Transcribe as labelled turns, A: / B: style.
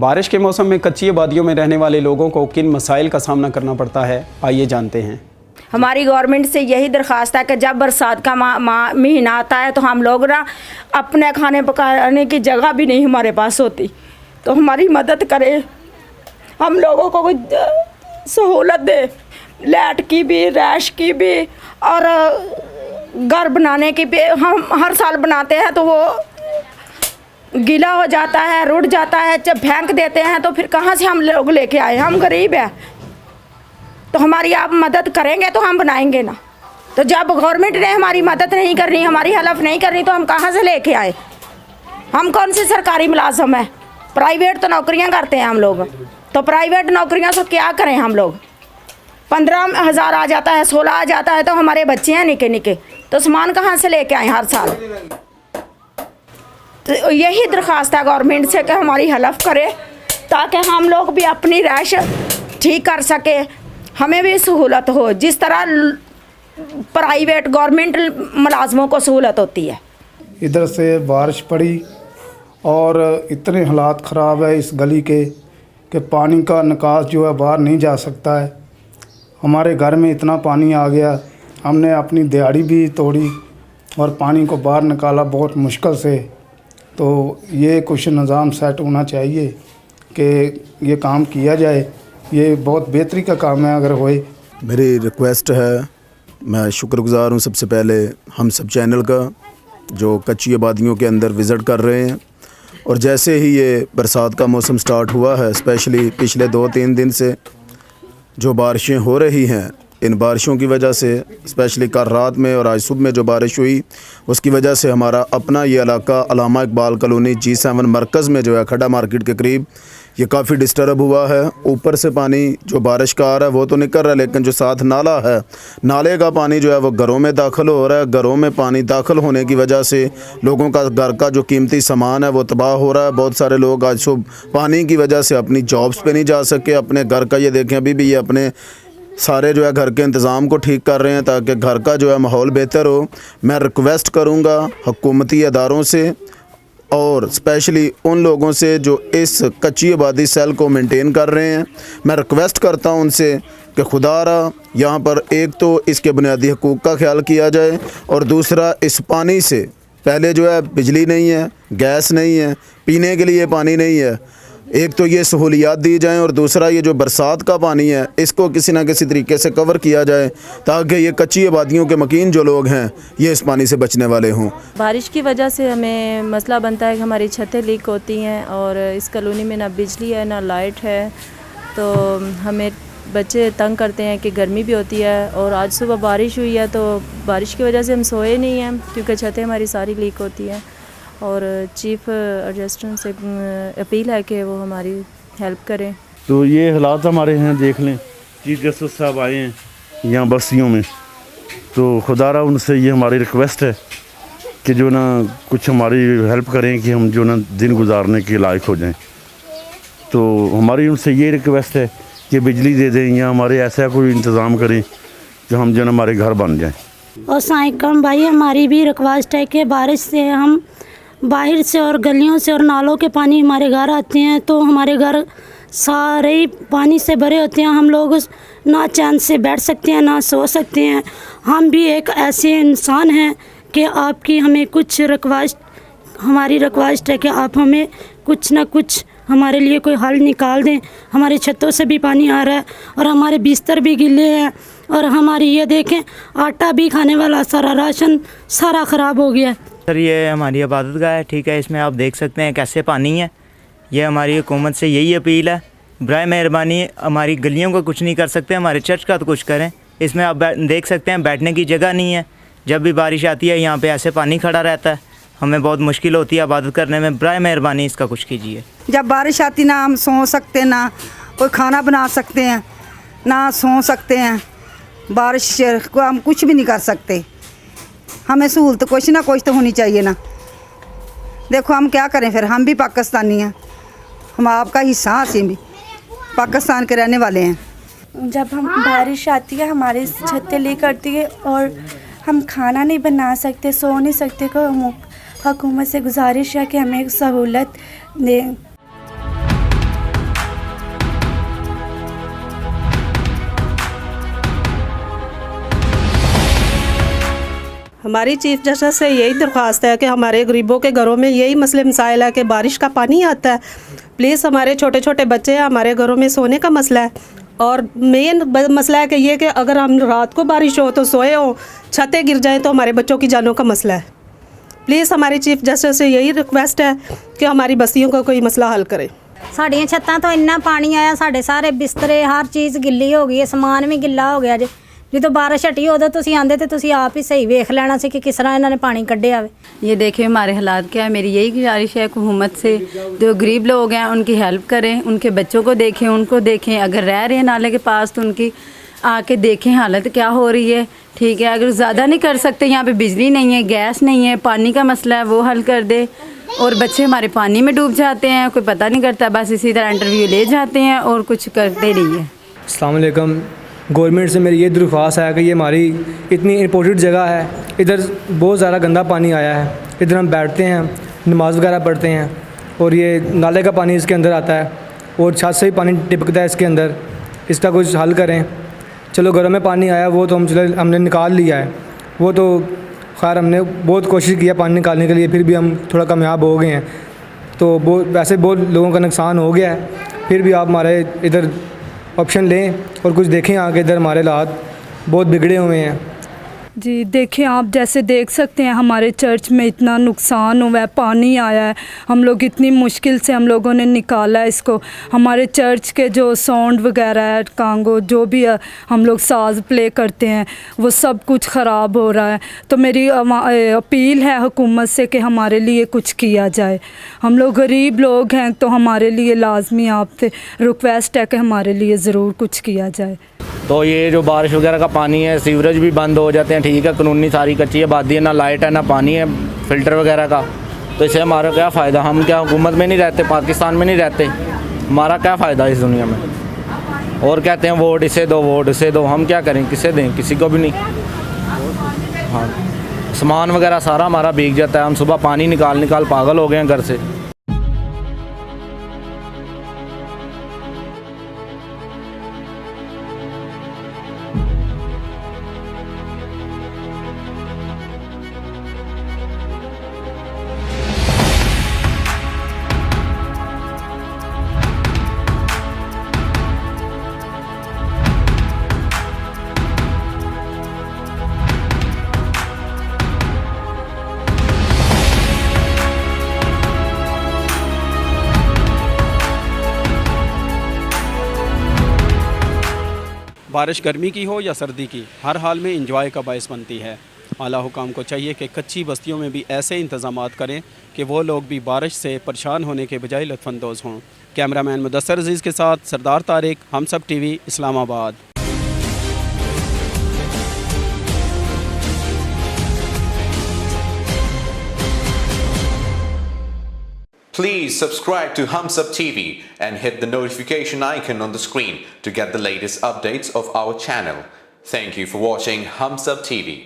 A: बारिश के मौसम में कच्ची आबादियों में रहने वाले लोगों को किन मसाइल का सामना करना पड़ता है, आइए जानते हैं।
B: हमारी गवर्नमेंट से यही दरख्वास्त है कि जब बरसात का महीना आता है तो हम लोग ना अपने खाने पकाने की जगह भी नहीं हमारे पास होती, तो हमारी मदद करे, हम लोगों को कोई सहूलत दे, लाइट की भी, रैश की भी और घर बनाने की भी। हम हर साल बनाते हैं तो वो गीला हो जाता है, रुट जाता है, जब फेंक देते हैं तो फिर कहाँ से हम लोग लेके आए, हम गरीब हैं, तो हमारी आप मदद करेंगे तो हम बनाएंगे ना। तो जब गवर्नमेंट ने हमारी मदद नहीं करनी, हमारी हेल्प नहीं करनी, तो हम कहाँ से लेके आए। हम कौन सी सरकारी मुलाजम है, प्राइवेट तो नौकरियां करते हैं हम लोग, तो प्राइवेट नौकरियां से क्या करें हम लोग। 15,000 आ जाता है, 16 आ जाता है, तो हमारे बच्चे हैं निके निके, तो सामान कहाँ से लेके आए हर साल। तो यही दरख्वास्त है गवर्नमेंट से कि हमारी हेल्प करे ताकि हम लोग भी अपनी रैश ठीक कर सके, हमें भी सहूलत हो जिस तरह प्राइवेट गवर्नमेंट मुलाजमों को सहूलत होती है।
C: इधर से बारिश पड़ी और इतने हालात ख़राब है इस गली के कि पानी का निकास जो है बाहर नहीं जा सकता है। हमारे घर में इतना पानी आ गया, हमने अपनी दिहाड़ी भी तोड़ी और पानी को बाहर निकाला बहुत मुश्किल से। तो ये कुछ निज़ाम सेट होना चाहिए कि ये काम किया जाए, ये बहुत बेहतरी का काम है अगर होए।
D: मेरी रिक्वेस्ट है, मैं शुक्रगुज़ार हूँ सबसे पहले हम सब चैनल का जो कच्ची आबादियों के अंदर विज़िट कर रहे हैं। और जैसे ही ये बरसात का मौसम स्टार्ट हुआ है, स्पेशली पिछले 2-3 दिन से जो बारिशें हो रही हैं, इन बारिशों की वजह से स्पेशली कल रात में और आज सुबह में जो बारिश हुई उसकी वजह से हमारा अपना ये इलाका अलामा इकबाल कॉलोनी G7 मरकज़ में जो है खड़ा मार्केट के करीब ये काफ़ी डिस्टर्ब हुआ है। ऊपर से पानी जो बारिश का आ रहा है वो तो निकल रहा है, लेकिन जो साथ नाला है, नाले का पानी जो है वो घरों में दाखिल हो रहा है। घरों में पानी दाखिल होने की वजह से लोगों का घर का जो कीमती सामान है वो तबाह हो रहा है। बहुत सारे लोग आज सुबह पानी की वजह से अपनी जॉब्स पे नहीं जा सके, अपने घर का ये देखें अभी भी ये अपने सारे जो है घर के इंतज़ाम को ठीक कर रहे हैं ताकि घर का जो है माहौल बेहतर हो। मैं रिक्वेस्ट करूँगा हुकूमती अदारों से और स्पेशली उन लोगों से जो इस कच्ची आबादी सेल को मेंटेन कर रहे हैं, मैं रिक्वेस्ट करता हूं उनसे कि खुदारा यहाँ पर एक तो इसके बुनियादी हकूक़ का ख्याल किया जाए और दूसरा इस पानी से पहले जो है बिजली नहीं है, गैस नहीं है, पीने के लिए पानी नहीं है, एक तो ये सहूलियात दी जाएं और दूसरा ये जो बरसात का पानी है इसको किसी ना किसी तरीके से कवर किया जाए ताकि ये कच्ची आबादियों के मकीन जो लोग हैं ये इस पानी से बचने वाले हों।
E: बारिश की वजह से हमें मसला बनता है कि हमारी छतें लीक होती हैं और इस कॉलोनी में ना बिजली है ना लाइट है, तो हमें बच्चे तंग करते हैं कि गर्मी भी होती है। और आज सुबह बारिश हुई है तो बारिश की वजह से हम सोए नहीं हैं क्योंकि छतें हमारी सारी लीक होती हैं। और चीफ एडजस्टेंट से अपील है कि वो हमारी हेल्प करें।
F: तो ये हालात हमारे हैं, देख लें, चीफ जस्टिस साहब आए हैं यहाँ बस्तियों में, तो खुदारा उनसे ये हमारी रिक्वेस्ट है कि जो ना कुछ हमारी हेल्प करें कि हम जो ना दिन गुजारने के लायक हो जाएं। तो हमारी उनसे ये रिक्वेस्ट है कि बिजली दे दें या हमारे ऐसा कोई इंतज़ाम करें जो हम जो ना हमारे घर बन जाएँ।
G: और साइकम भाई हमारी भी रिक्वेस्ट है कि बारिश से हम बाहर से और गलियों से और नालों के पानी हमारे घर आते हैं, तो हमारे घर सारे ही पानी से भरे होते हैं। हम लोग ना चैन से बैठ सकते हैं ना सो सकते हैं। हम भी एक ऐसे इंसान हैं कि आपकी हमें कुछ हमारी रिक्वेस्ट है कि आप हमें कुछ ना कुछ हमारे लिए कोई हल निकाल दें। हमारे छतों से भी पानी आ रहा है और हमारे बिस्तर भी गीले हैं और हमारी ये देखें आटा भी खाने वाला सारा राशन सारा ख़राब हो गया।
H: सर ये हमारी इबादत गाह है, ठीक है, इसमें आप देख सकते हैं कैसे पानी है। ये हमारी हुकूमत से यही अपील है, बराए मेहरबानी हमारी गलियों को कुछ नहीं कर सकते, हमारे चर्च का तो कुछ करें। इसमें आप देख सकते हैं बैठने की जगह नहीं है, जब भी बारिश आती है यहाँ पे ऐसे पानी खड़ा रहता है, हमें बहुत मुश्किल होती है इबादत करने में। बराए मेहरबानी इसका कुछ कीजिए।
I: जब बारिश आती ना हम सो सकते, ना कोई खाना बना सकते हैं, ना सो सकते हैं, बारिश को हम कुछ भी नहीं कर सकते। हमें सहूलत कुछ ना कुछ तो होनी चाहिए ना। देखो हम क्या करें फिर, हम भी पाकिस्तानी हैं, हम आपका हिस्सा, हम भी पाकिस्तान के रहने वाले हैं।
J: जब हम बारिश आती है हमारी छतें लीक करती है और हम खाना नहीं बना सकते, सो नहीं सकते। को हुकूमत से गुजारिश है कि हमें सहूलत दें।
K: हमारी चीफ जस्टिस से यही दरख्वास्त है कि हमारे गरीबों के घरों में यही मसले मसाइल है कि बारिश का पानी आता है। प्लीज़, हमारे छोटे छोटे बच्चे हैं, हमारे घरों में सोने का मसला है। और मेन मसला है कि ये कि अगर हम रात को बारिश हो तो सोए हो, छतें गिर जाएं तो हमारे बच्चों की जानों का मसला है। प्लीज़, हमारी चीफ जस्टिस से यही रिक्वेस्ट है कि हमारी बस्तियों का कोई मसला हल करे।
G: ਸਾਡੀਆਂ ਛੱਤਾਂ ਤੋਂ ਇੰਨਾ ਪਾਣੀ ਆਇਆ, ਸਾਡੇ ਸਾਰੇ ਬਿਸਤਰੇ ਹਰ ਚੀਜ਼ ਗਿੱਲੀ ਹੋ ਗਈ ਹੈ, ਸਮਾਨ ਵੀ ਗਿੱਲਾ ਹੋ ਗਿਆ ਜੇ। ਜਦੋਂ ਬਾਰਿਸ਼ ਹਟੀ ਉਦੋਂ ਤੁਸੀਂ ਆਂਦੇ ਤੇ ਤੁਸੀਂ ਆਪ ਹੀ ਸਹੀ ਵੇਖ ਲੈਣਾ ਸੀ ਕਿ ਕਿਸ ਤਰ੍ਹਾਂ ਇਹਨਾਂ ਨੇ ਪਾਣੀ ਕੱਢਿਆ ਵੇ।
L: ये देखिए हमारे हालात क्या है। मेरी यही गुजारिश है हुकूमत से, जो गरीब लोग हैं उनकी हेल्प करें, उनके बच्चों को देखें, उनको देखें। अगर रह रहे हैं नाले के पास तो उनकी आके देखें हालत क्या हो रही है। ठीक है, अगर ज़्यादा नहीं कर सकते, यहाँ पे बिजली नहीं है, गैस नहीं है, पानी का मसला है, वो हल कर दे। और बच्चे हमारे पानी में डूब जाते हैं, कोई पता नहीं करता, बस इसी तरह इंटरव्यू ले जाते हैं और कुछ करते नहीं है।
M: अस्सलाम वालेकुम। गवर्नमेंट से मेरी ये दरख्वास्त है कि ये हमारी इतनी इम्पोर्टेड जगह है, इधर बहुत ज़्यादा गंदा पानी आया है। इधर हम बैठते हैं, नमाज़ वगैरह पढ़ते हैं और ये नाले का पानी इसके अंदर आता है और छत से ही पानी टिपकता है इसके अंदर। इसका कुछ हल करें। चलो घरों में पानी आया वो तो हमने निकाल लिया है, वो तो खैर हमने बहुत कोशिश किया पानी निकालने के लिए, फिर भी हम थोड़ा कामयाब हो गए हैं। तो वैसे बहुत लोगों का नुकसान हो गया है, फिर भी आप हमारे इधर ऑप्शन लें और कुछ देखें आगे। इधर हमारे हालात बहुत बिगड़े हुए हैं।
N: जी देखिए, आप जैसे देख सकते हैं हमारे चर्च में इतना नुकसान हुआ है, पानी आया है, हम लोग इतनी मुश्किल से हम लोगों ने निकाला है इसको। हमारे चर्च के जो साउंड वगैरह है, कांगो जो भी है, हम लोग साज प्ले करते हैं, वो सब कुछ ख़राब हो रहा है। तो मेरी अपील है हुकूमत से कि हमारे लिए कुछ किया जाए। हम लोग गरीब लोग हैं तो हमारे लिए लाजमी आपसे रिक्वेस्ट है कि हमारे लिए ज़रूर कुछ किया जाए।
O: तो ये जो बारिश वगैरह का पानी है, सीवरेज भी बंद हो जाते हैं। ठीक है, कानूनी सारी कच्ची आबादी है, ना लाइट है ना पानी है फ़िल्टर वगैरह का। तो इससे हमारा क्या फ़ायदा? हम क्या हुकूमत में नहीं रहते, पाकिस्तान में नहीं रहते, हमारा क्या फ़ायदा इस दुनिया में? और कहते हैं वोट इसे दो, वोट इसे दो। हम क्या करें, किसे दें? किसी को भी नहीं। हाँ, सामान वगैरह सारा हमारा भीग जाता है। हम सुबह पानी निकाल पागल हो गए हैं घर से।
A: बारिश गर्मी की हो या सर्दी की, हर हाल में इंजॉय का बायस बनती है। आला हुकाम को चाहिए कि कच्ची बस्तियों में भी ऐसे इंतज़ामात करें कि वो लोग भी बारिश से परेशान होने के बजाय लुत्फ़अंदोज़ हों। कैमरामैन मुदस्सर अजीज़ के साथ सरदार तारिक, हम सब TV, Islamabad.
P: Please subscribe to Humsab TV and hit the notification icon on the screen to get the latest updates of our channel. Thank you for watching Humsab TV.